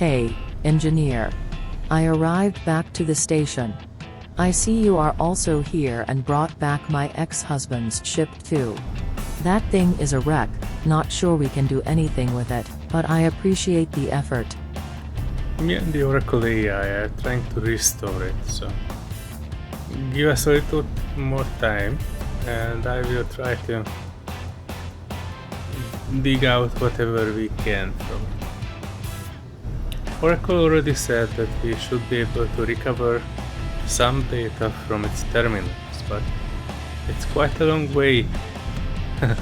Hey, engineer. I arrived back to the station. I see you are also here and brought back my ex-husband's ship too. That thing is a wreck, not sure we can do anything with it, but I appreciate the effort. Me and the Oracle AI are trying to restore it, so give us a little more time and I will try to dig out whatever we can from it. Oracle already said that we should be able to recover some data from its terminals, but it's quite a long way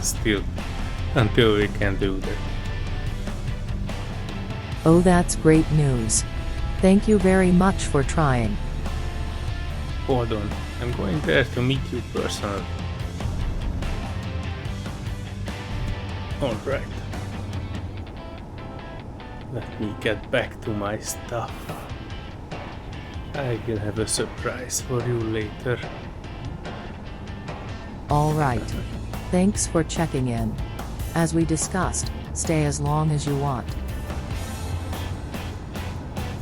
still until we can do that. Oh, that's great news. Thank you very much for trying. Hold on, I'm going there to meet you personally. Alright. Let me get back to my stuff. I will have a surprise for you later. Alright. Thanks for checking in. As we discussed, stay as long as you want.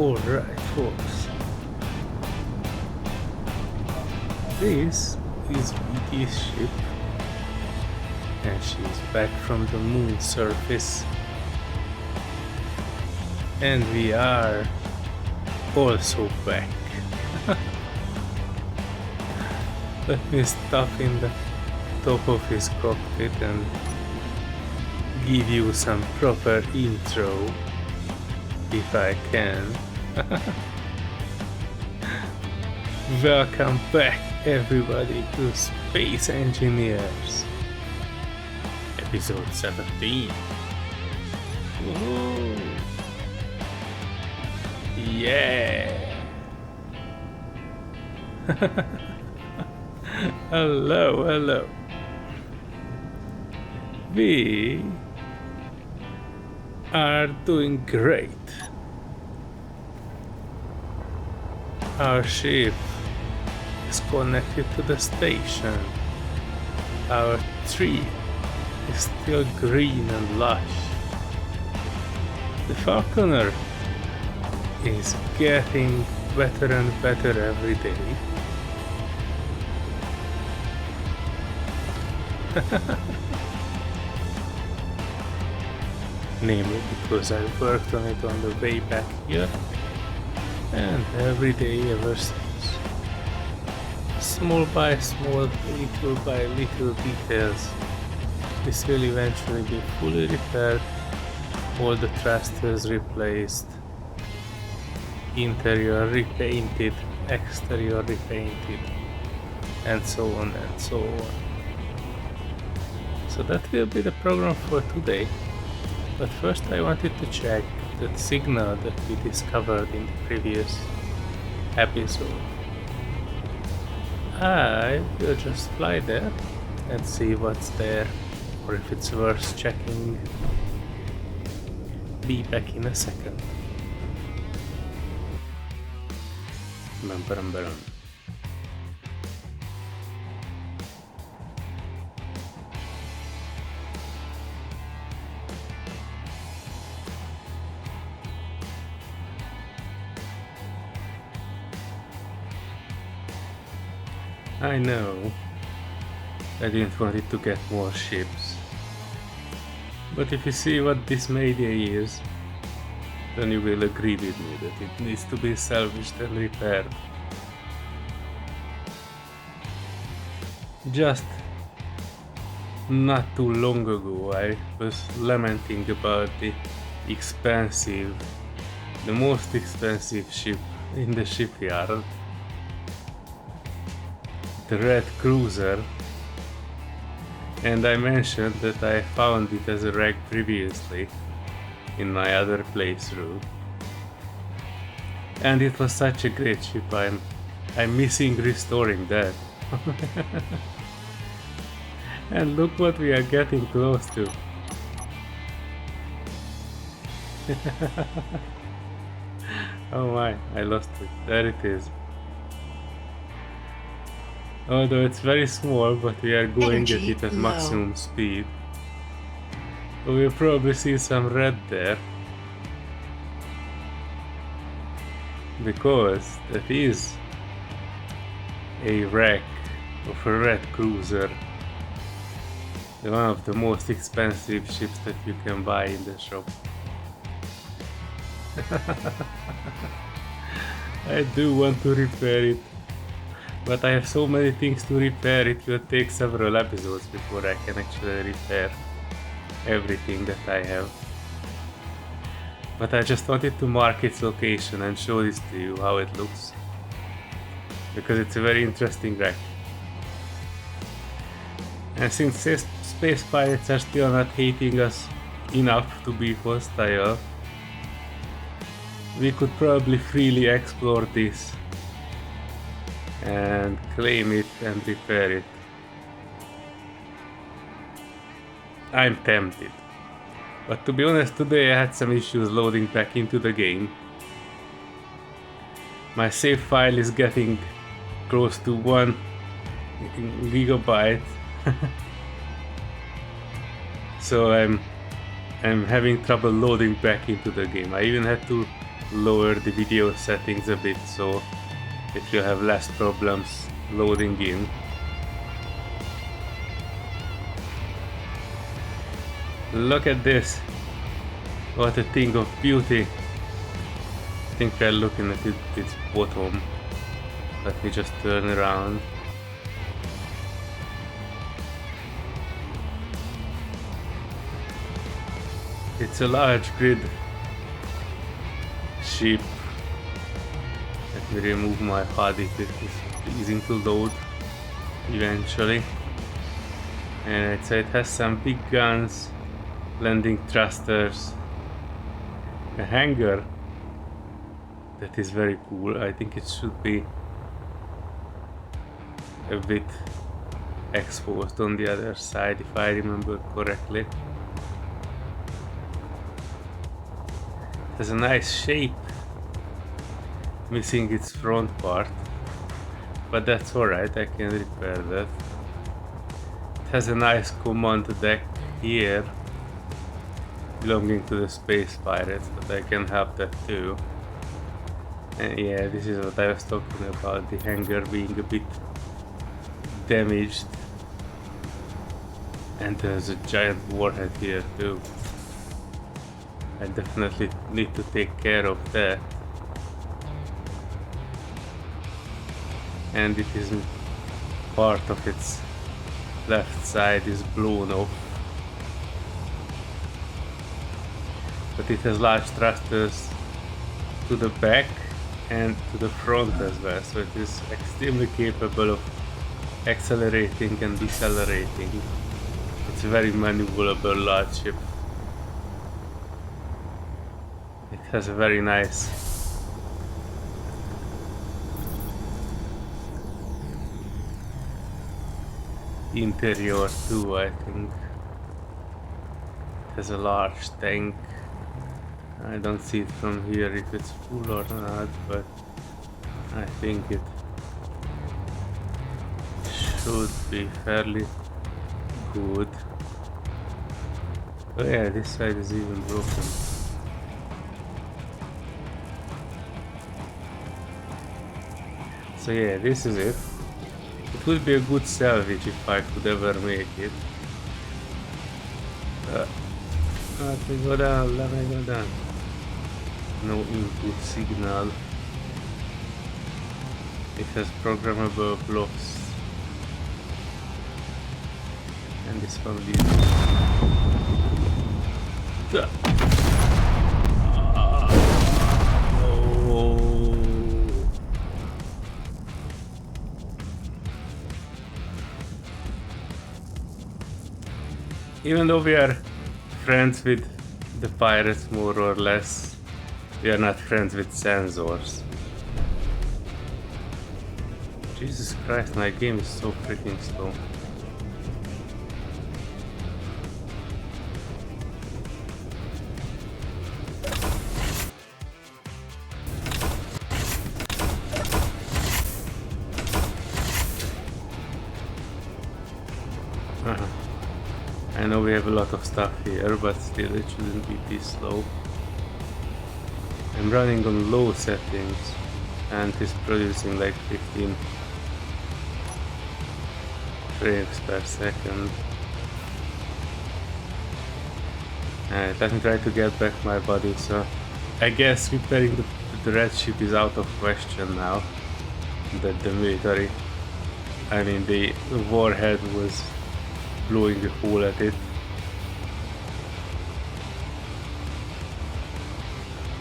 Alright, folks. This is VT's ship. And she's back from the moon surface. And we are also back. Let me stop in the top of his cockpit and give you some proper intro, if I can. Welcome back, everybody, to Space Engineers, episode 17. Woohoo! Yeah! Hello, hello. We are doing great. Our ship is connected to the station. Our tree is still green and lush. The Falconer is getting better and better every day. Namely because I worked on it on the way back here, and every day ever since. Small by small, little by little details. This will eventually be fully repaired, all the thrusters replaced, interior repainted, exterior repainted, and so on and so on. So that will be the program for today. But first I wanted to check that signal that we discovered in the previous episode. I will just fly there and see what's there, or if it's worth checking. Be back in a second. Bum. I know I didn't want it to get more ships, but if you see what this Mayday is, then you will agree with me that it needs to be salvaged and repaired. Just not too long ago I was lamenting about the most expensive ship in the shipyard, the Red Cruiser, and I mentioned that I found it as a wreck previously in my other playthrough, and it was such a great ship. I'm missing restoring that. And look what we are getting close to. Oh my, I lost it. There it is. Although it's very small, but we are going at it at maximum speed. We'll probably see some red there. because that is a wreck of a red cruiser. One of the most expensive ships that you can buy in the shop. I do want to repair it, but I have so many things to repair, it will take several episodes before I can actually repair everything that I have. But I just wanted to mark its location and show this to you, how it looks, because it's a very interesting wreck. And since space pirates are still not hating us enough to be hostile, we could probably freely explore this and claim it and repair it. I'm tempted. But to be honest, today I had some issues loading back into the game. My save file is getting close to 1 gigabyte. So I'm having trouble loading back into the game. I even had to lower the video settings a bit so it will have less problems loading in. Look at this. What a thing of beauty. I think we're looking at its bottom. Let me just turn around. It's a large grid ship. Let me remove my HUD if it is pleasing to load eventually. And so it has some big guns, landing thrusters, a hangar that is very cool. I think it should be a bit exposed on the other side if I remember correctly. It has a nice shape, missing its front part, but that's alright, I can repair that. It has a nice command deck here belonging to the space pirates, but I can have that too. And yeah, this is what I was talking about, the hangar being a bit damaged. And there's a giant warhead here too. I definitely need to take care of that. And it is part of its left side is blown off. But it has large thrusters to the back and to the front as well, so it is extremely capable of accelerating and decelerating. It's a very maneuverable large ship. It has a very nice interior too, I think. It has a large tank. I don't see it from here if it's full or not, but I think it should be fairly good. Oh yeah, this side is even broken. So yeah, this is it. It would be a good salvage if I could ever make it. Let me go down, let me go down. No input signal. It has programmable blocks. And this one leads. Even though we are friends with the pirates more or less, we are not friends with sensors. Jesus Christ, my game is so freaking slow. I know we have a lot of stuff here, but still it shouldn't be this slow. I'm running on low settings. and it's producing like 15 frames per second. Alright, let me try to get back my body. So I guess repairing the red ship is out of question now that the military, I mean the warhead was blowing a hole at it.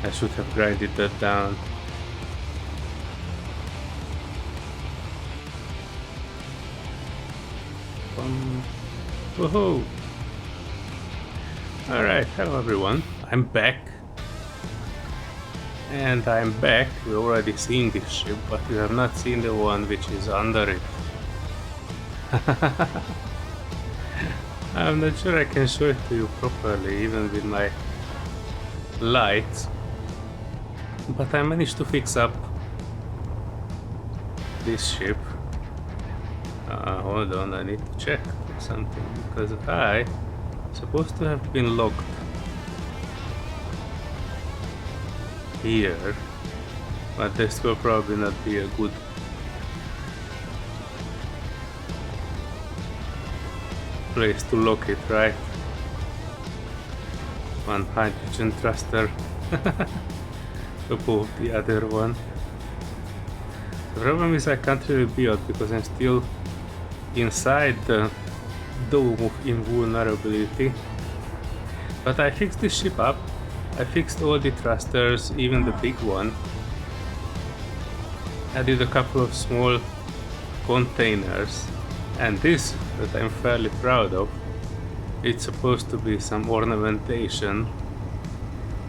I should have grinded that down. Woohoo! Alright, hello everyone, I'm back. And I'm back. We've already seen this ship, but we have not seen the one which is under it. I'm not sure I can show it to you properly, even with my lights. But I managed to fix up this ship. Hold on, I need to check something, because I supposed to have been locked here, but this will probably not be a good place to lock it, right? One hydrogen thruster above the other one. The problem is I can't really build because I'm still inside the dome of invulnerability. But I fixed this ship up. I fixed all the thrusters, even the big one. I did a couple of small containers, and this that I'm fairly proud of, it's supposed to be some ornamentation.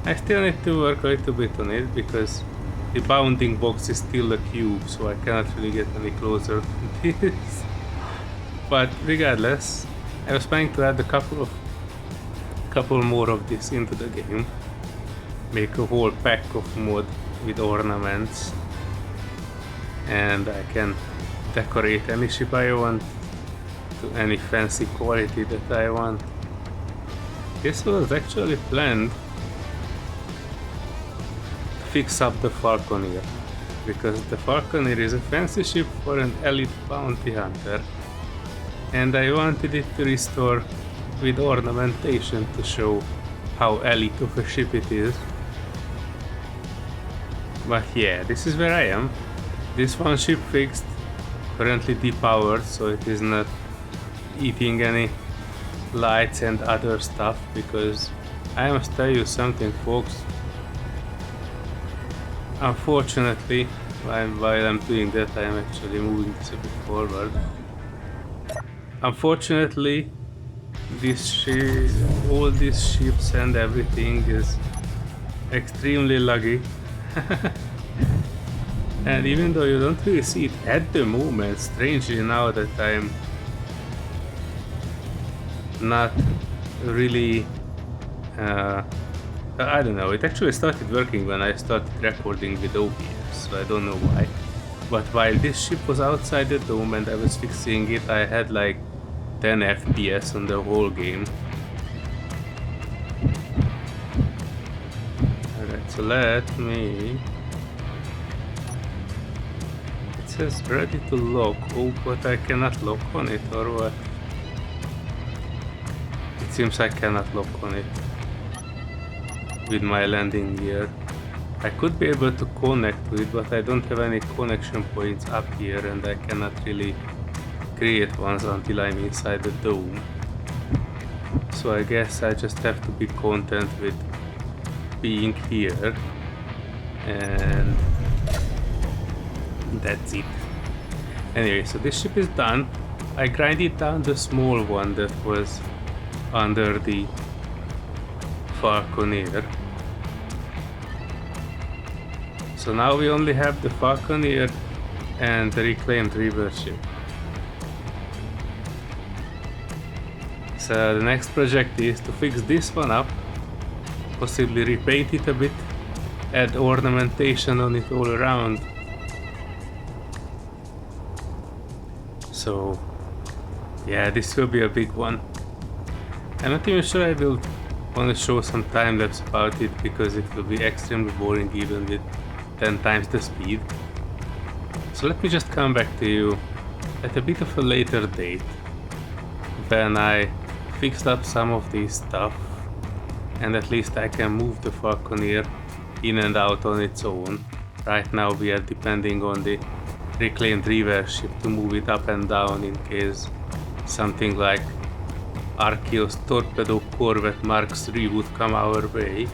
I still need to work a little bit on it because the bounding box is still a cube, so I cannot really get any closer to this. But regardless, I was planning to add a couple more of this into the game. Make a whole pack of mod with ornaments, and I can decorate any ship I want to any fancy quality that I want. This was actually planned to fix up the Falconer, because the Falconer is a fancy ship for an elite bounty hunter, and I wanted it to restore with ornamentation to show how elite of a ship it is. But yeah, this is where I am. This one ship fixed, currently depowered, so it is not eating any lights and other stuff, because I must tell you something, folks. Unfortunately, while I'm doing that, I am actually moving this a bit forward. Unfortunately, all these ships and everything is extremely laggy. And even though you don't really see it at the moment, strangely now that I'm not really I don't know, it actually started working when I started recording with OBS, so I don't know why. But while this ship was outside the dome and I was fixing it, I had like 10 FPS on the whole game. Alright, so let me... It says ready to lock. Oh, but I cannot lock on it, or what? It seems I cannot lock on it with my landing gear. I could be able to connect to it, but I don't have any connection points up here, and I cannot really create ones until I'm inside the dome. So I guess I just have to be content with being here, and that's it. Anyway, so this ship is done. I grinded down the small one that was under the Falconer. So now we only have the Falconer and the reclaimed rebirth ship. So the next project is to fix this one up, possibly repaint it a bit, add ornamentation on it all around. So yeah, this will be a big one. I'm not even sure I will want to show some time lapse about it, because it will be extremely boring even with 10 times the speed. So let me just come back to you at a bit of a later date, when I fixed up some of this stuff, and at least I can move the Falconer in and out on its own. Right now we are depending on the reclaimed river ship to move it up and down in case something like Archeo's torpedo corvette Mark III would come our way.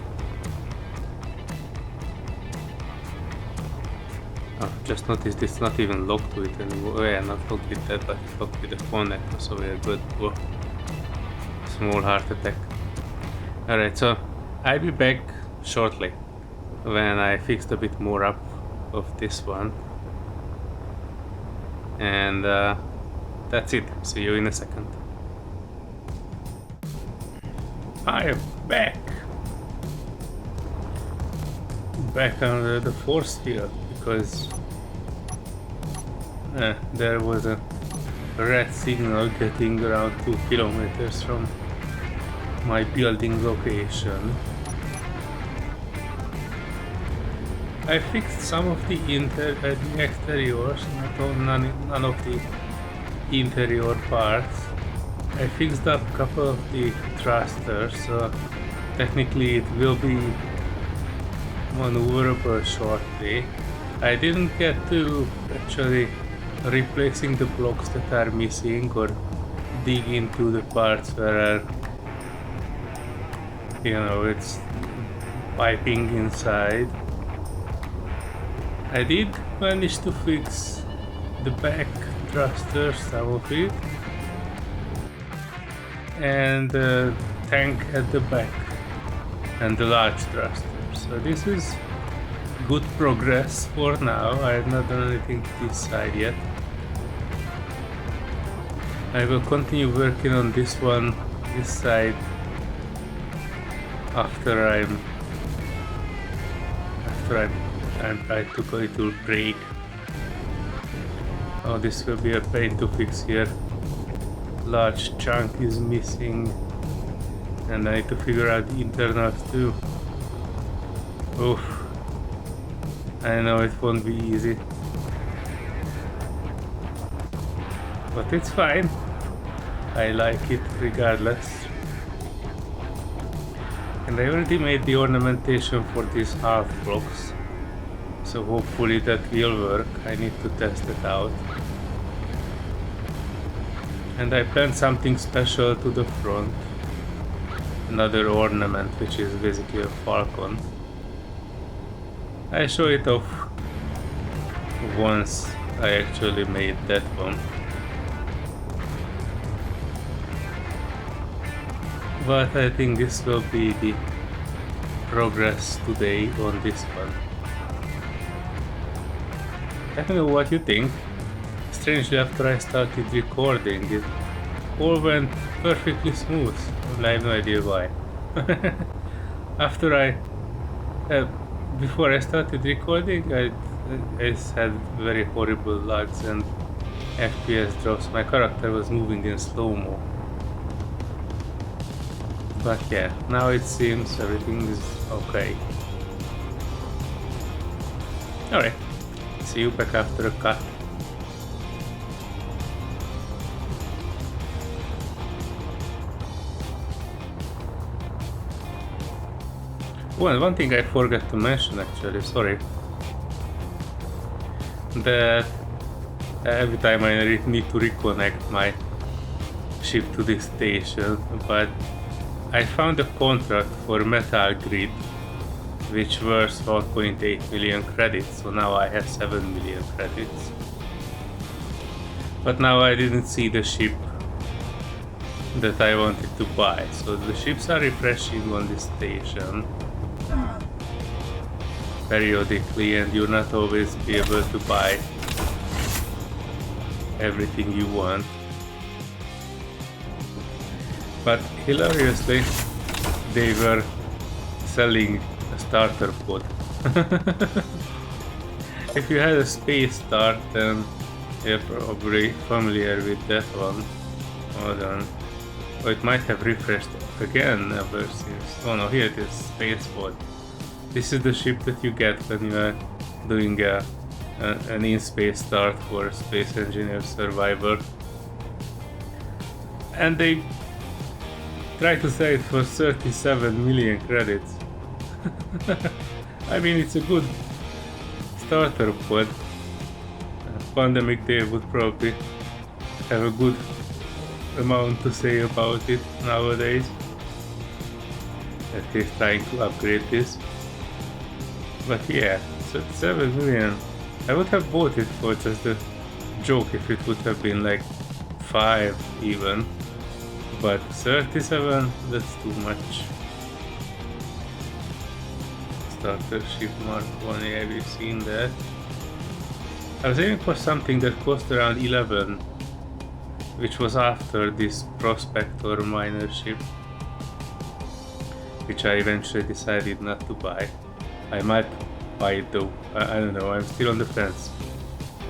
Oh, just noticed it's not even locked to it anymore. Oh, yeah, not locked with that, but it's locked with the connector, so we're good. Oh, small heart attack. Alright, so I'll be back shortly when I fixed a bit more up of this one. And that's it. See you in a second. I am back! Back under the force field, because there was a red signal getting around 2 kilometers from my building location. I fixed some of the exteriors, none of the interior parts. I fixed up a couple of the thrusters, so technically it will be maneuverable shortly. I didn't get to actually replacing the blocks that are missing or dig into the parts where it's piping inside. I did manage to fix the back thrusters, some of it, and the tank at the back, and the large thruster. So this is good progress for now. I have not done anything to this side yet. I will continue working on this one, this side, after I took a little break. Oh, this will be a pain to fix here. Large chunk is missing, and I need to figure out the internals too. Oof. I know it won't be easy, but it's fine. I like it regardless. And I already made the ornamentation for these half blocks, so hopefully that will work. I need to test it out. And I planned something special to the front, another ornament which is basically a falcon. I show it off once I actually made that one. But I think this will be the progress today on this one. Let me know what you think. Strangely, after I started recording, it all went perfectly smooth. I have no idea why. Before I started recording, I had very horrible lags and FPS drops. My character was moving in slow-mo. But yeah, now it seems everything is okay. Alright, see you back after a cut. Well, one thing I forgot to mention actually, sorry. That every time I need to reconnect my ship to this station, but I found a contract for Metal Grid which was 1.8 million credits, so now I have 7 million credits. But now I didn't see the ship that I wanted to buy, so the ships are refreshing on this station periodically, and you'll not always be able to buy everything you want. But hilariously, they were selling a starter pod. If you had a space start, then you're probably familiar with that one. Hold on. Oh, it might have refreshed again ever since. Oh no, here it is, space pod. This is the ship that you get when you are doing a an in-space start for Space Engineer Survivor. And they tried to sell it for 37 million credits. I mean, it's a good starter pod. Pandemic Day would probably have a good amount to say about it nowadays. At least trying to upgrade this. But yeah, 37 million. I would have bought it for just a joke if it would have been like 5 even. But 37, that's too much. Starter ship Mark 1, yeah, we've seen that. I was aiming for something that cost around 11, which was after this Prospector miner ship, which I eventually decided not to buy. I might buy it though, I don't know, I'm still on the fence.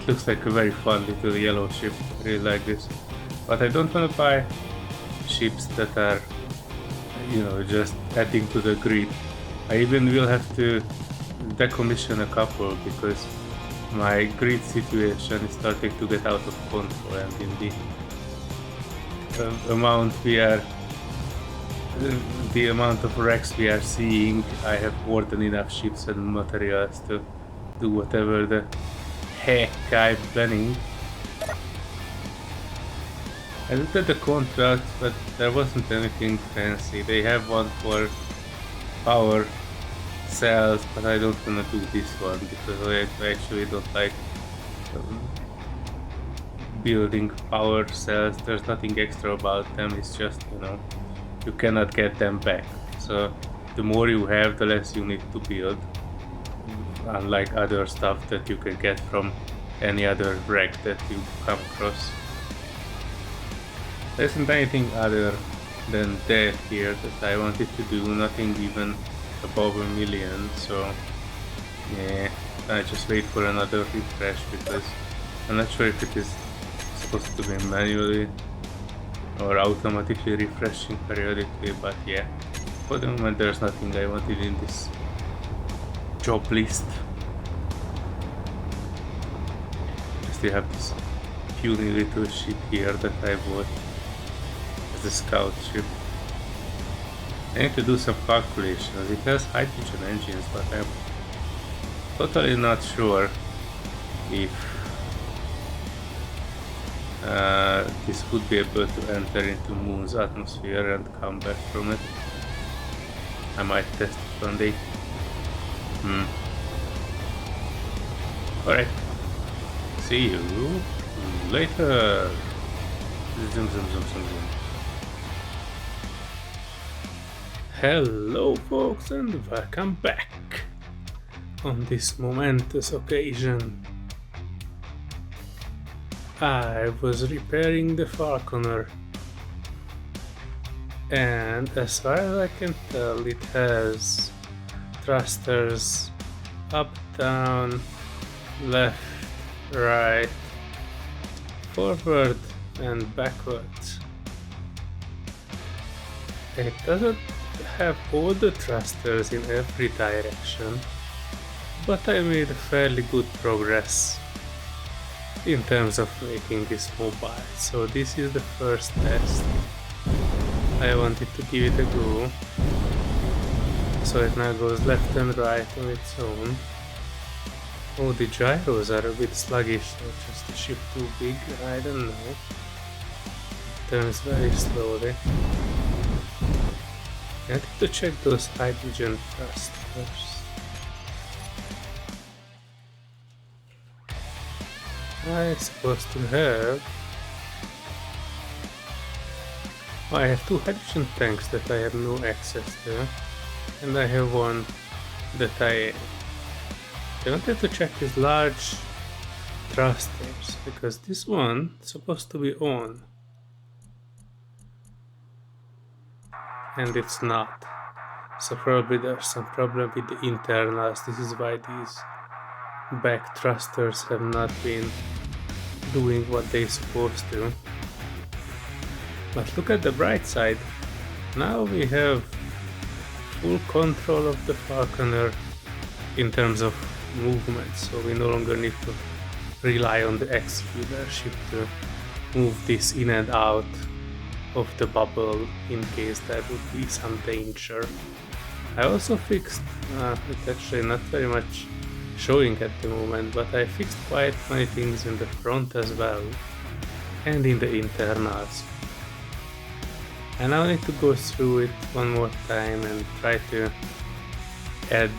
It looks like a very fun little yellow ship, I really like this. But I don't want to buy ships that are, you know, just adding to the grid. I even will have to decommission a couple because my grid situation is starting to get out of control, and in the amount of wrecks we are seeing, I have more than enough ships and materials to do whatever the heck I'm planning. I looked at the contract, but there wasn't anything fancy. They have one for power cells, but I don't want to do this one because I actually don't like building power cells. There's nothing extra about them, it's just, you know, you cannot get them back. So the more you have, the less you need to build, unlike other stuff that you can get from any other wreck that you come across. There isn't anything other than that here that I wanted to do, nothing even above 1 million, so yeah, I just wait for another refresh because I'm not sure if it is supposed to be manually or automatically refreshing periodically, but yeah, for the moment there's nothing I wanted in this job list. I still have this puny little ship here that I bought as a scout ship. I need to do some calculations. It has hydrogen engines, but I'm totally not sure if this would be able to enter into Moon's atmosphere and come back from it. I might test it one day. Alright. See you later. Zoom, zoom, zoom, zoom, zoom. Hello folks, and welcome back on this momentous occasion. I was repairing the Falconer, and as far as I can tell, it has thrusters up, down, left, right, forward and backwards. It doesn't have all the thrusters in every direction, but I made fairly good progress in terms of making this mobile. So this is the first test. I wanted to give it a go. So it now goes left and right on its own. Oh, the gyros are a bit sluggish, or just the ship too big, I don't know. It turns very slowly. I need to check those hydrogen thrusters. I'm supposed to have... I have 2 hydrogen tanks that I have no access to, and I have one that I wanted to check these large thrusters, because this one is supposed to be on, and it's not. So probably there's some problem with the internals. This is why these back thrusters have not been doing what they're supposed to. But look at the bright side. Now we have full control of the Falconer in terms of movement, so we no longer need to rely on the X-feeder ship to move this in and out of the bubble in case there would be some danger. I also fixed, it's actually not very much showing at the moment, but I fixed quite many things in the front as well, and in the internals. I now need to go through it one more time and try to add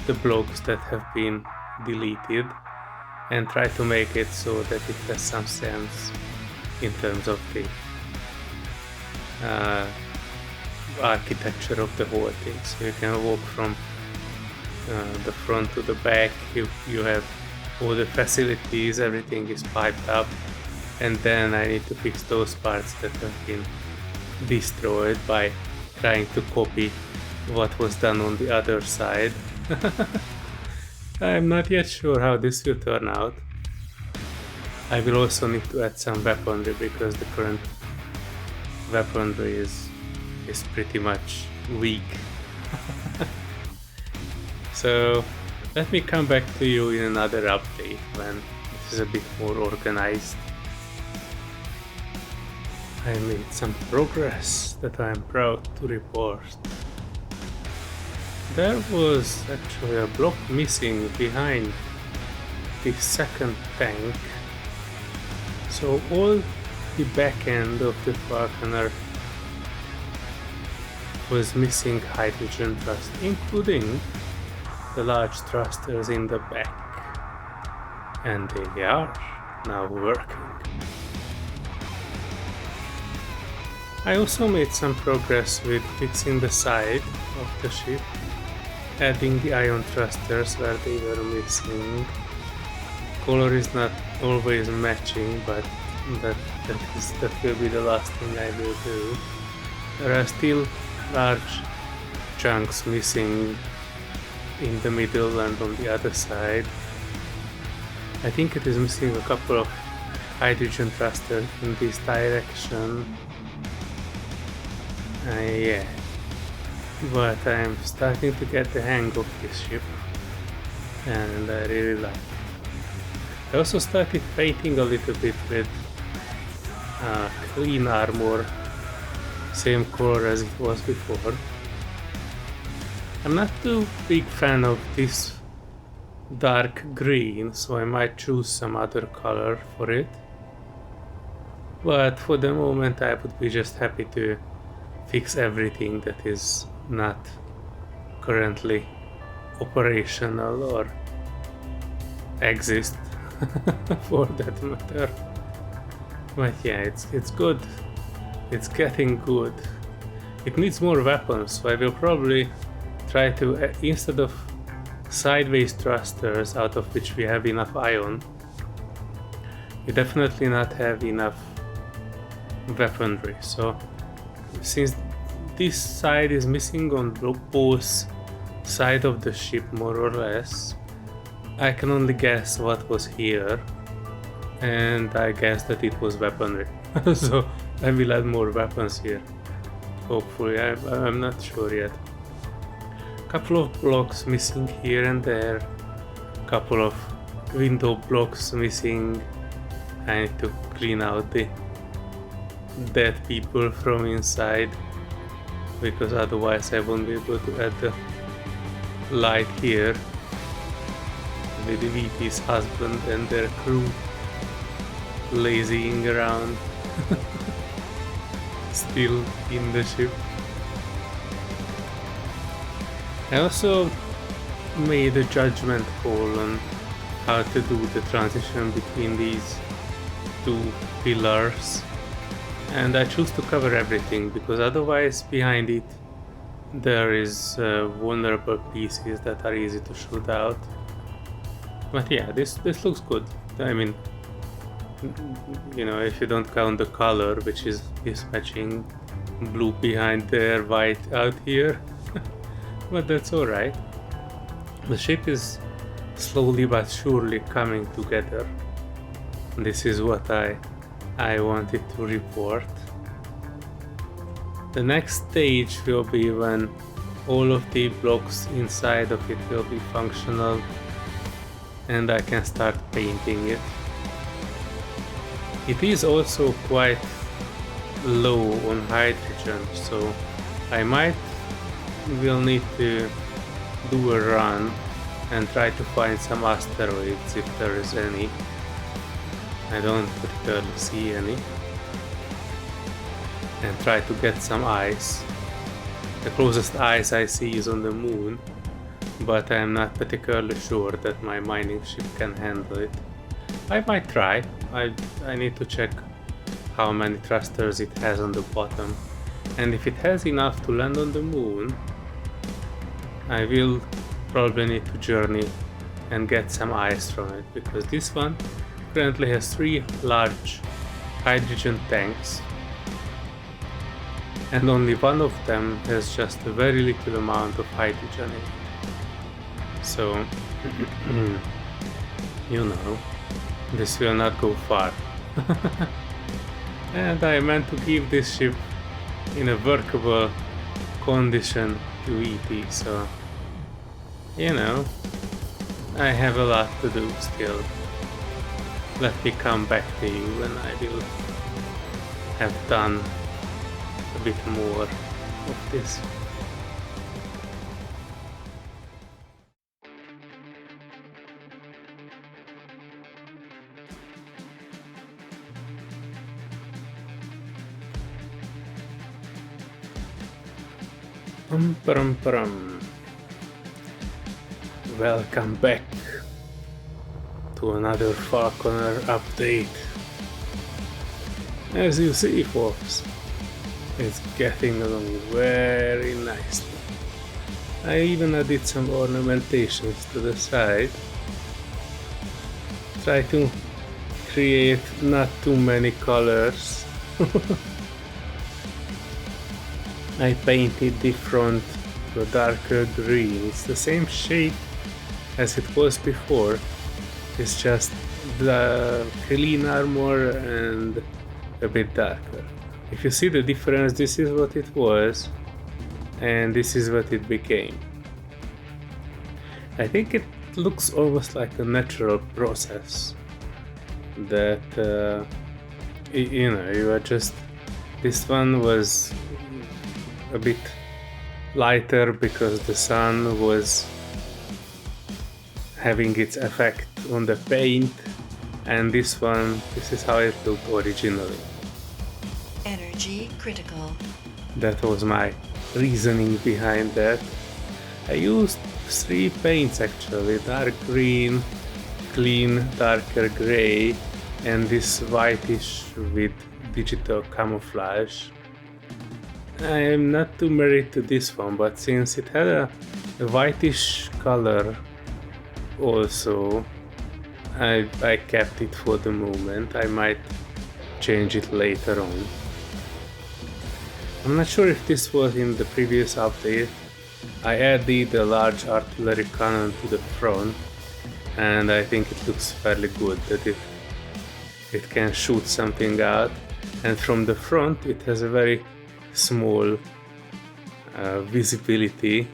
the blocks that have been deleted and try to make it so that it has some sense in terms of the architecture of the whole thing. So you can walk from the front to the back, you have all the facilities, everything is piped up, and then I need to fix those parts that have been destroyed by trying to copy what was done on the other side. I'm not yet sure how this will turn out. I will also need to add some weaponry because the current weaponry is pretty much weak. So let me come back to you in another update when this is a bit more organized. I made some progress that I am proud to report. There was actually a block missing behind the second tank, so all the back end of the Falconer was missing hydrogen thrust, including the large thrusters in the back, and they are now working. I also made some progress with fixing the side of the ship, adding the ion thrusters where they were missing. Color is not always matching, but that will be the last thing I will do. There are still large chunks missing in the middle and on the other side. I think it is missing a couple of hydrogen thrusters in this direction. Yeah, but I'm starting to get the hang of this ship and I really like it. I also started painting a little bit with clean armor, same color as it was before. I'm not too big fan of this dark green, so I might choose some other color for it. But for the moment I would be just happy to fix everything that is not currently operational or exist for that matter. But yeah, it's good. It's getting good. It needs more weapons, so I will probably try to, instead of sideways thrusters out of which we have enough ion, we definitely not have enough weaponry. So since this side is missing on both sides of the ship more or less, I can only guess what was here, and I guess that it was weaponry. So I will add more weapons here, hopefully. I'm not sure yet. Couple of blocks missing here and there, couple of window blocks missing. I need to clean out the dead people from inside, because otherwise I won't be able to add the light here with VT's husband and their crew lazying around still in the ship. I also made a judgment call on how to do the transition between these two pillars, and I choose to cover everything because otherwise behind it there is vulnerable pieces that are easy to shoot out. But yeah, this looks good. I mean, you know, if you don't count the color, which is matching blue behind there, white out here. But that's alright. The ship is slowly but surely coming together. This is what I wanted to report. The next stage will be when all of the blocks inside of it will be functional and I can start painting it. It is also quite low on hydrogen, so I will need to do a run and try to find some asteroids if there is any. I don't particularly see any. And try to get some ice. The closest ice I see is on the moon, but I'm not particularly sure that my mining ship can handle it. I might try. I need to check how many thrusters it has on the bottom, and if it has enough to land on the moon, I will probably need to journey and get some ice from it, because this one currently has 3 large hydrogen tanks, and only one of them has just a very little amount of hydrogen in it. So, you know, this will not go far. And I meant to keep this ship in a workable condition to ET, so, you know, I have a lot to do still. Let me come back to you when I will have done a bit more of this. Welcome back to another Falconer update. As you see, folks, it's getting along very nicely. I even added some ornamentations to the side. Try to create not too many colors. I painted the front to a darker green. It's the same shade as it was before. It's just the clean armor and a bit darker. If you see the difference, this is what it was and this is what it became. I think it looks almost like a natural process that you are just, this one was a bit lighter because the sun was having its effect on the paint, and this is how it looked originally. Energy critical. That was my reasoning behind that. I used 3 paints actually: dark green, clean darker gray, and this whitish with digital camouflage. I am not too married to this one, but since it had a whitish color also, I kept it for the moment. I might change it later on. I'm not sure if this was in the previous update. I added a large artillery cannon to the front, and I think it looks fairly good that it can shoot something out, and from the front it has a very small visibility.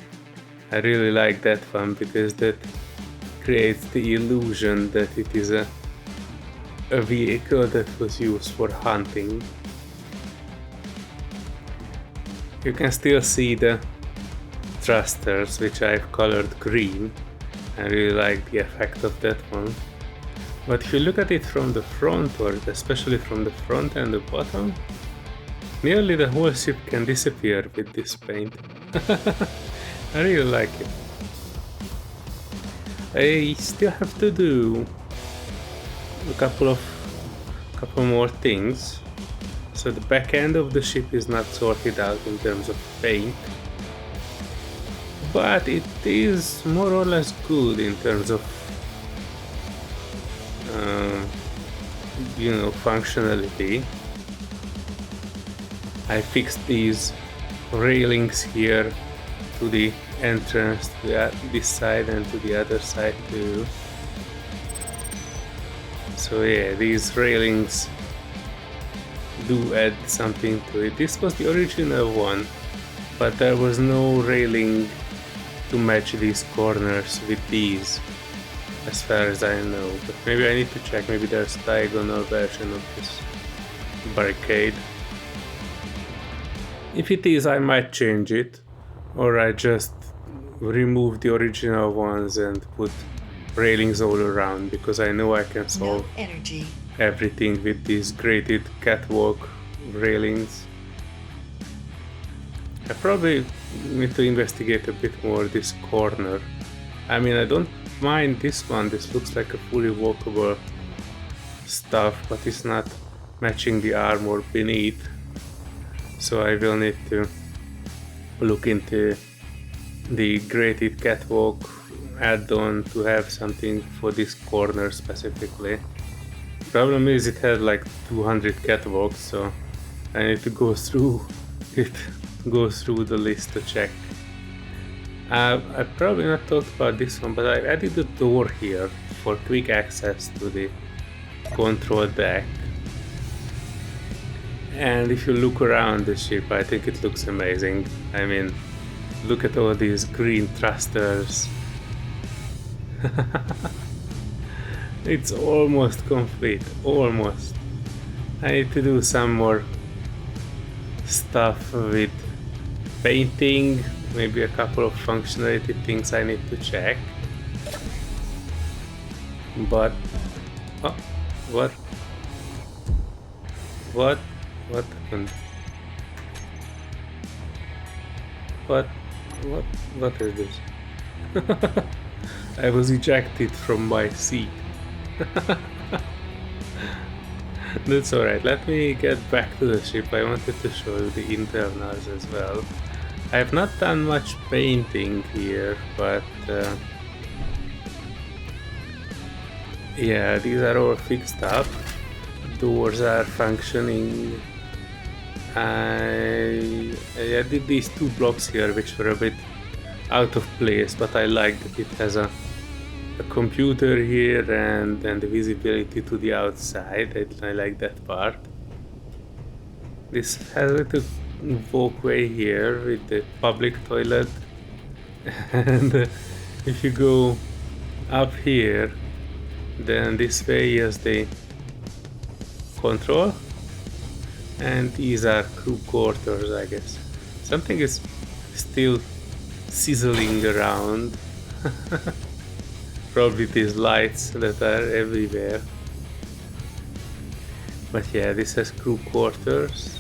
I really like that one because that creates the illusion that it is a vehicle that was used for hunting. You can still see the thrusters, which I've colored green. I really like the effect of that one. But if you look at it from the front, or especially from the front and the bottom, nearly the whole ship can disappear with this paint. I really like it. I still have to do a couple more things. So the back end of the ship is not sorted out in terms of paint, but it is more or less good in terms of functionality. I fixed these railings here to the entrance to this side and to the other side too. So yeah, these railings do add something to it. This was the original one, but there was no railing to match these corners with these. as far as I know. But maybe I need to check, maybe there's a diagonal version of this barricade. If it is, I might change it, or I just remove the original ones and put railings all around, because I know I can solve No energy. everything with these graded catwalk railings. I probably need to investigate a bit more this corner. I mean, I don't mind this one, this looks like a fully walkable stuff, but it's not matching the armor beneath. So I will need to look into the graded catwalk add-on to have something for this corner specifically. Problem is it had like 200 catwalks, so I need to go through it, go through the list to check. I probably not talked about this one, but I added a door here for quick access to the control deck. And if you look around the ship, I think it looks amazing. I mean, look at all these green thrusters. It's almost complete, almost. I need to do some more stuff with painting, maybe a couple of functionality things I need to check. But, oh, what? What happened? What is this? I was ejected from my seat. That's alright, let me get back to the ship. I wanted to show you the internals as well. I have not done much painting here, but yeah, these are all fixed up. Doors are functioning. I did these two blocks here which were a bit out of place, but I like that it has a computer here and the visibility to the outside. I like that part. This has a little walkway here with the public toilet, and if you go up here, then this way is the control, and these are crew quarters, I guess. Something is still sizzling around. Probably these lights that are everywhere. But yeah, this has crew quarters.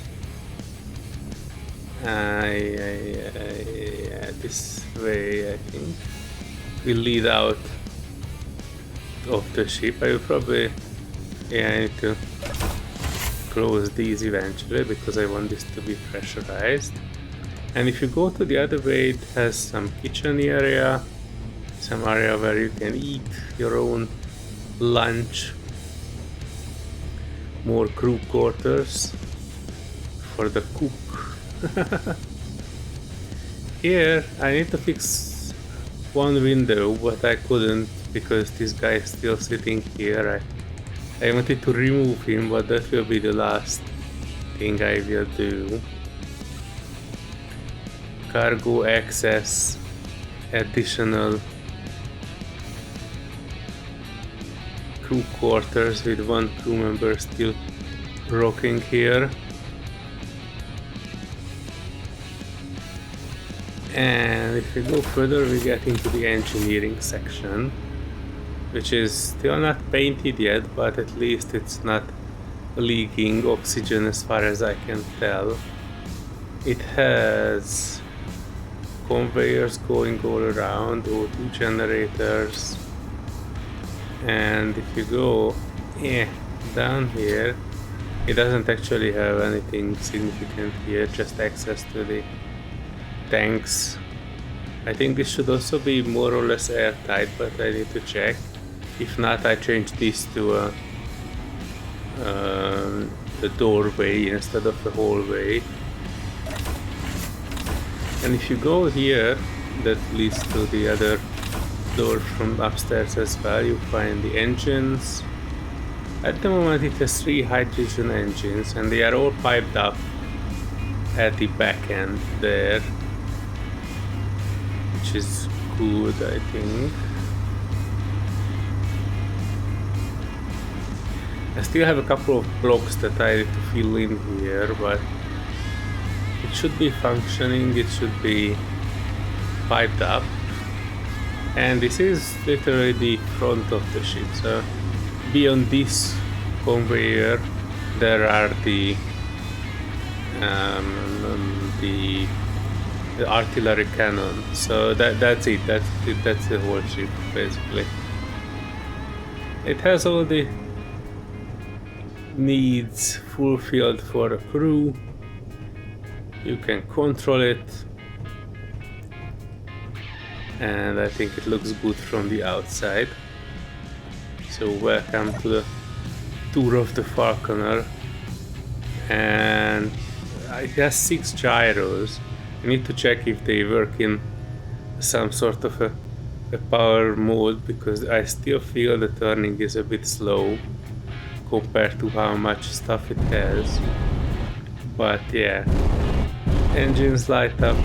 This way I think will lead out of the ship. I will probably, I need to close these eventually because I want this to be pressurized. And if you go to the other way, it has some kitchen area, some area where you can eat your own lunch, more crew quarters for the cook. Here I need to fix one window, but I couldn't because this guy is still sitting here. I wanted to remove him, but that will be the last thing I will do. Cargo access, additional crew quarters with one crew member still rocking here. And if we go further, we get into the engineering section, which is still not painted yet, but at least it's not leaking oxygen as far as I can tell. It has conveyors going all around, O2 generators, and if you go down here, it doesn't actually have anything significant here, just access to the tanks. I think this should also be more or less airtight, but I need to check. If not, I change this to the doorway instead of the hallway. And if you go here, that leads to the other door from upstairs as well. You find the engines. At the moment it has 3 hydrogen engines and they are all piped up at the back end there, which is good, I think. I still have a couple of blocks that I need to fill in here, but it should be functioning, it should be piped up. And this is literally the front of the ship. So beyond this conveyor there are the artillery cannon. So that's it. That's the whole ship basically. It has all the needs fulfilled for a crew. You can control it, and I think it looks good from the outside. So welcome to the tour of the Falconer, and it has 6 gyros. I need to check if they work in some sort of a power mode, because I still feel the turning is a bit slow compared to how much stuff it has. But yeah, engines light up.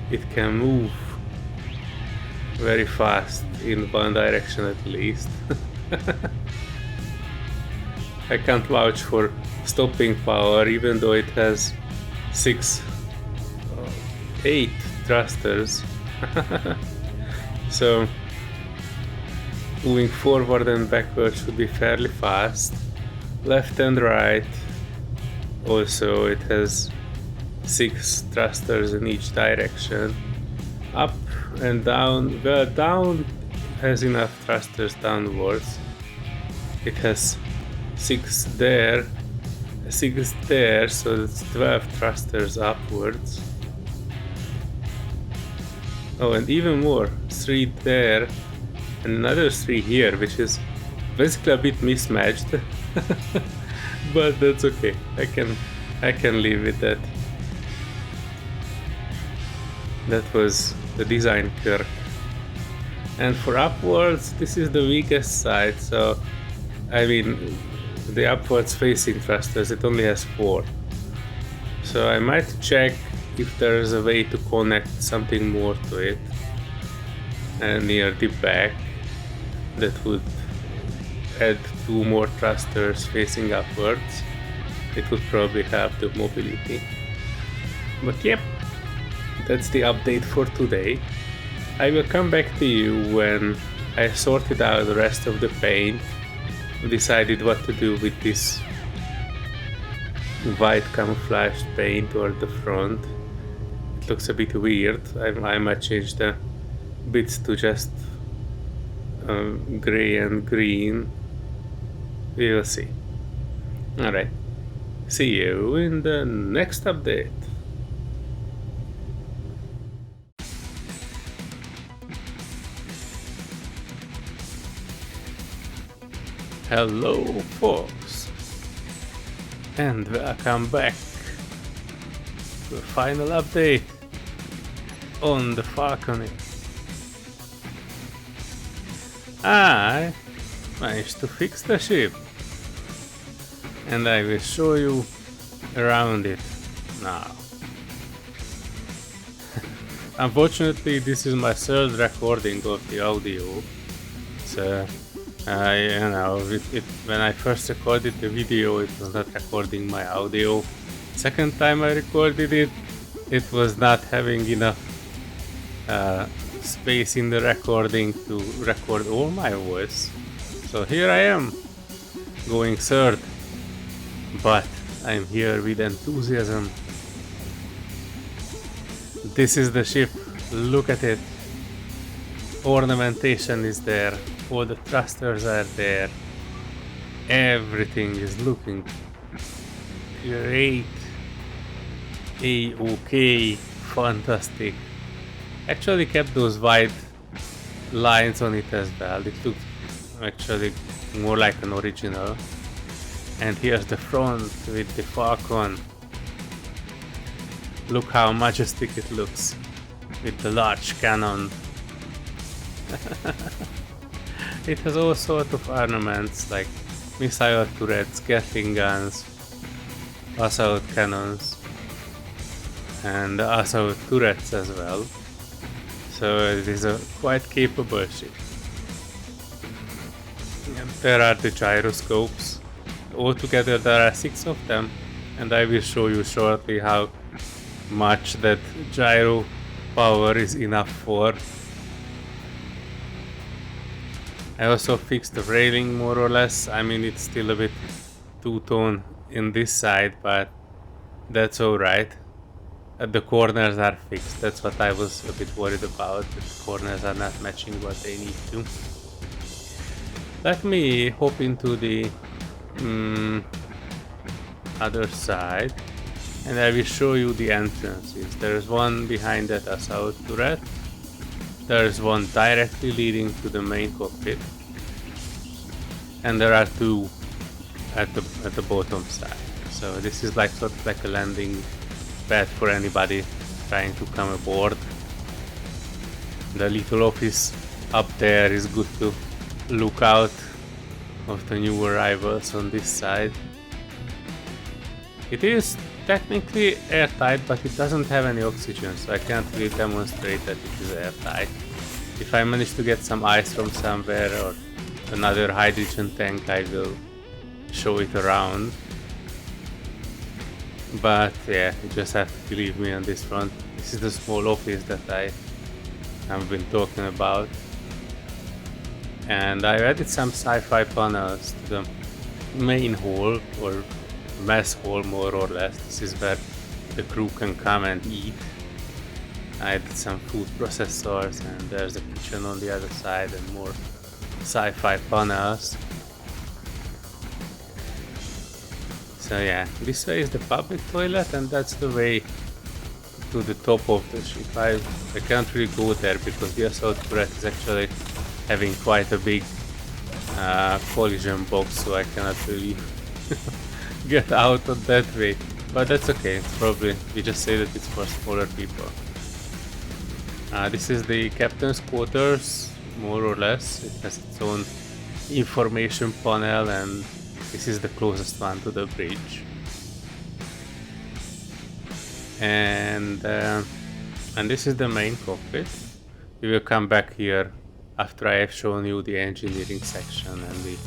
It can move very fast in one direction at least. I can't vouch for stopping power, even though it has 8 thrusters. So moving forward and backward should be fairly fast. Left and right also, it has 6 thrusters in each direction. Up and down, well, down has enough thrusters downwards. It has 6 there, 6 there, so it's 12 thrusters upwards. Oh, and even more, 3 there and another 3 here, which is basically a bit mismatched. But that's okay. I can live with that. That was the design quirk. And for upwards, this is the weakest side. So, I mean, the upwards facing thrusters, it only has 4. So I might check if there is a way to connect something more to it, and near the back that would add 2 more thrusters facing upwards. It would probably help the mobility. But yep, that's the update for today. I will come back to you when I sorted out the rest of the paint, decided what to do with this white camouflage paint or the front. It looks a bit weird. I might change the bits to just gray and green. We will see. Alright, see you in the next update. Hello folks, and welcome back to the final update on the Falconer. I managed to fix the ship, and I will show you around it now. Unfortunately, this is my 3rd recording of the audio, so when I first recorded the video, it was not recording my audio. Second time I recorded it, it was not having enough space in the recording to record all my voice. So here I am, going 3rd, but I'm here with enthusiasm. This is the ship, look at it. Ornamentation is there, all the thrusters are there, everything is looking great, A-OK, fantastic. Actually kept those white lines on it as well, it looked actually more like an original. And here's the front with the Falcon. Look how majestic it looks with the large cannon. It has all sorts of ornaments like missile turrets, Gatling guns, assault cannons, and assault turrets as well. So it is a quite capable ship. And there are the gyroscopes. Altogether there are 6 of them, and I will show you shortly how much that gyro power is enough for. I also fixed the railing more or less. I mean, it's still a bit two-tone in this side, but that's alright. The corners are fixed. That's what I was a bit worried about. The corners are not matching what they need to. Let me hop into the other side, and I will show you the entrances. There's one behind that assault turret. There's one directly leading to the main cockpit, and there are 2 at the bottom side. So this is like sort of like a landing pad for anybody trying to come aboard. The little office up there is good to look out of the new arrivals on this side. It is technically airtight, but it doesn't have any oxygen, so I can't really demonstrate that it is airtight. If I manage to get some ice from somewhere or another hydrogen tank, I will show it around. But yeah, you just have to believe me on this front. This is the small office that I have been talking about. And I added some sci-fi panels to the main hall, or mess hall more or less. This is where the crew can come and eat. I added some food processors, and there's a kitchen on the other side and more sci-fi panels. So yeah, this way is the public toilet, and that's the way to the top of the ship. I can't really go there because the assault turret is actually having quite a big collision box, so I cannot really get out of that way. But that's okay, it's probably, we just say that it's for smaller people. This is the captain's quarters, more or less. It has its own information panel, and this is the closest one to the bridge. And this is the main cockpit. We will come back here after I have shown you the engineering section and the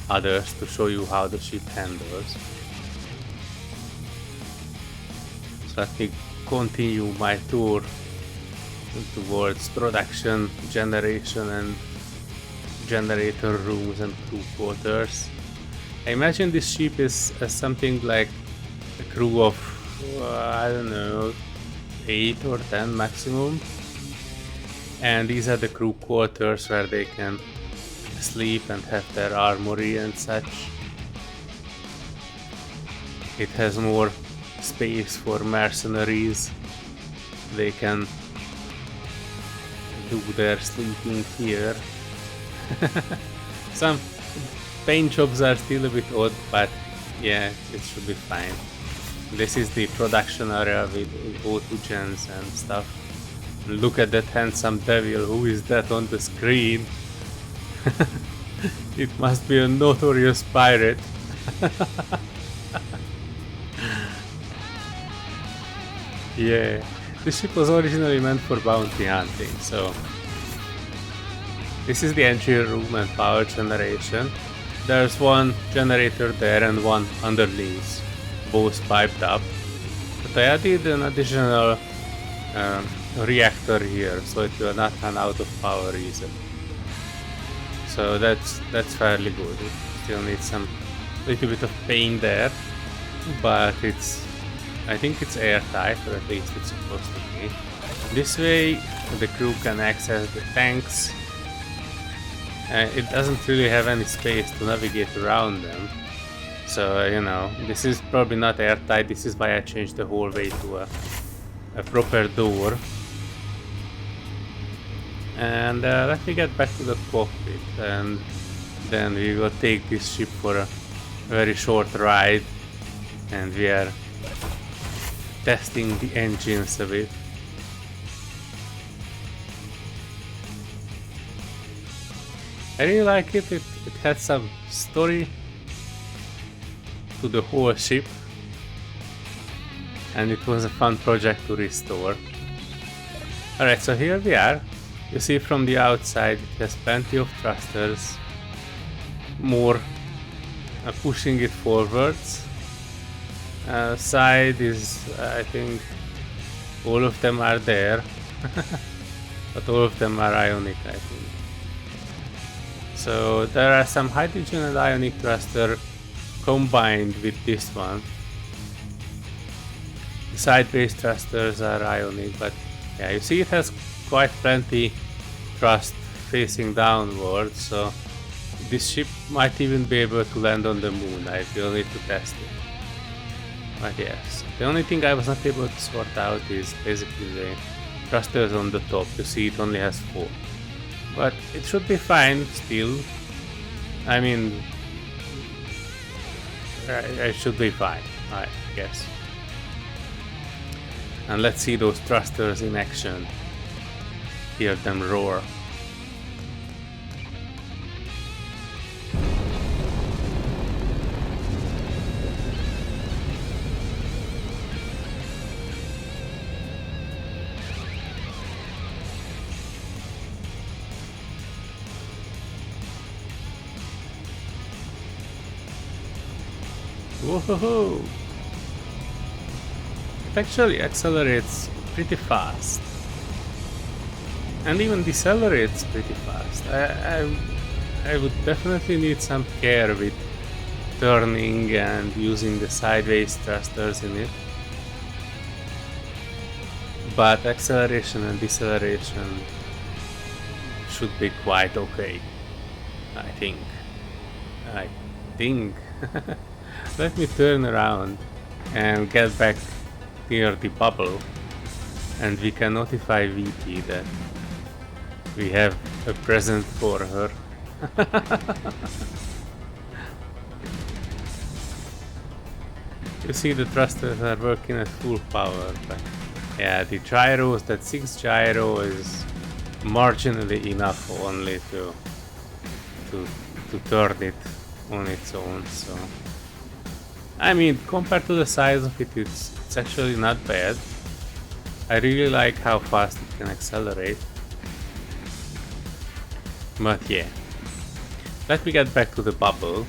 others to show you how the ship handles. So let me continue my tour towards production, generation and generator rooms and crew quarters. I imagine this ship is something like a crew of, I don't know, 8 or 10 maximum. And these are the crew quarters where they can sleep and have their armory and such. It has more space for mercenaries. They can do their sleeping here. Some paint jobs are still a bit odd, but yeah, it should be fine. This is the production area with O2 gens and stuff. Look at that handsome devil. Who is that on the screen? It must be a notorious pirate. Yeah, this ship was originally meant for bounty hunting, so this is the engine room and power generation. There's one generator there and one underneath, both piped up. But I added an additional reactor here, so it will not run out of power easily. So that's fairly good. It still needs some little bit of paint there, but I think it's airtight, or at least it's supposed to be. This way the crew can access the tanks. It doesn't really have any space to navigate around them. So, you know, this is probably not airtight. This is why I changed the hallway to a proper door. And let me get back to the cockpit, and then we will take this ship for a very short ride, and we are testing the engines a bit. I really like it. It had some story to the whole ship, and it was a fun project to restore. Alright, so here we are. You see from the outside it has plenty of thrusters. more pushing it forwards. Side is, I think, all of them are there, but all of them are ionic, I think. So there are some hydrogen and ionic thruster combined with this one. The sideways thrusters are ionic, but yeah, you see it has quite plenty thrust facing downwards, so this ship might even be able to land on the moon. I will need to test it. But yes, the only thing I was not able to sort out is basically the thrusters on the top. You see it only has 4. But it should be fine still. I mean, it should be fine, I guess. And let's see those thrusters in action. Hear them roar. Whoa! It actually accelerates pretty fast, and even decelerates pretty fast. I would definitely need some care with turning and using the sideways thrusters in it. But acceleration and deceleration should be quite okay, I think. Let me turn around and get back near the bubble, and we can notify VT that we have a present for her. You see the thrusters are working at full power, but yeah, the gyros, that 6 gyro is marginally enough only to turn it on its own, so I mean, compared to the size of it, it's actually not bad. I really like how fast it can accelerate. But yeah, let me get back to the bubble,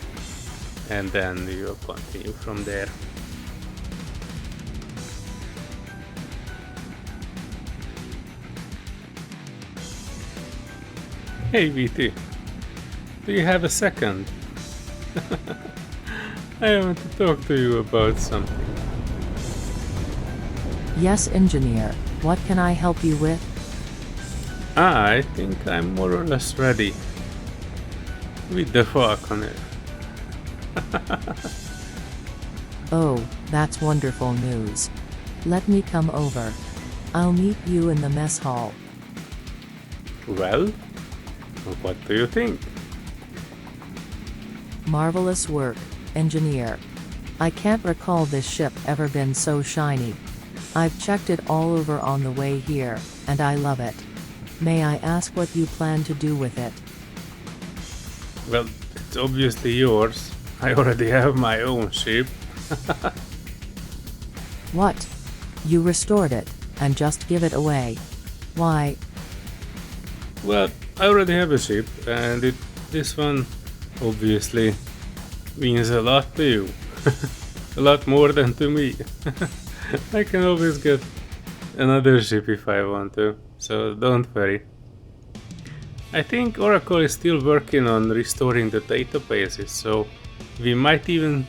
and then we will continue from there. Hey VT, do you have a second? I want to talk to you about something. Yes, engineer. What can I help you with? I think I'm more or less ready with the Falconer. Oh, that's wonderful news. Let me come over. I'll meet you in the mess hall. Well, what do you think? Marvelous work, engineer. I can't recall this ship ever been so shiny. I've checked it all over on the way here, and I love it. May I ask what you plan to do with it? Well, it's obviously yours. I already have my own ship. What? You restored it, and just give it away? Why? Well, I already have a ship, and this one obviously means a lot to you. A lot more than to me. I can always get another ship if I want to, so don't worry. I think Oracle is still working on restoring the databases, so we might even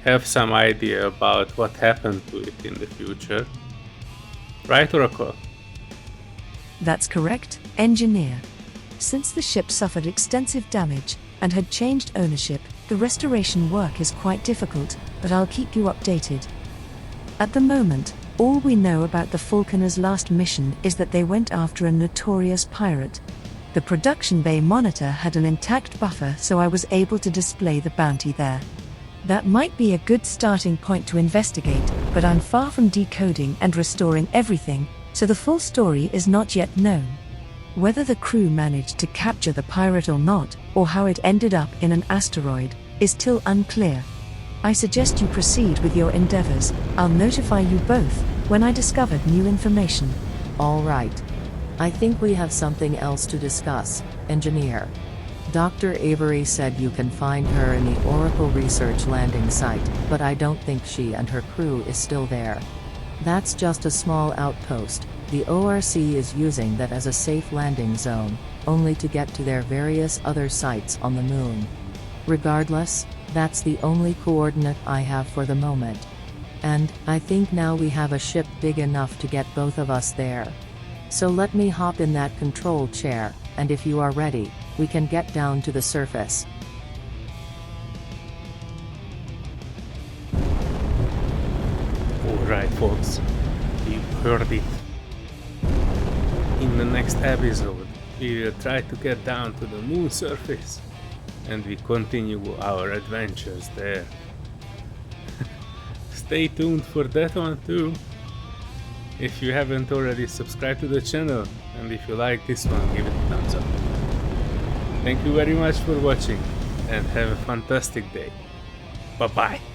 have some idea about what happened to it in the future. Right, Oracle? That's correct, engineer. Since the ship suffered extensive damage and had changed ownership, the restoration work is quite difficult, but I'll keep you updated. At the moment, all we know about the Falconer's last mission is that they went after a notorious pirate. The production bay monitor had an intact buffer, so I was able to display the bounty there. That might be a good starting point to investigate, but I'm far from decoding and restoring everything, so the full story is not yet known. Whether the crew managed to capture the pirate or not, or how it ended up in an asteroid, is still unclear. I suggest you proceed with your endeavors. I'll notify you both when I discovered new information. All right. I think we have something else to discuss, engineer. Dr. Avery said you can find her in the Oracle Research landing site, but I don't think she and her crew is still there. That's just a small outpost. The ORC is using that as a safe landing zone, only to get to their various other sites on the moon. Regardless, that's the only coordinate I have for the moment. And, I think now we have a ship big enough to get both of us there. So let me hop in that control chair, and if you are ready, we can get down to the surface. Alright folks, you've heard it. In the next episode, we will try to get down to the moon surface, and we continue our adventures there. Stay tuned for that one too. If you haven't already, subscribe to the channel, and if you like this one, give it a thumbs up. Thank you very much for watching, and have a fantastic day. Bye bye.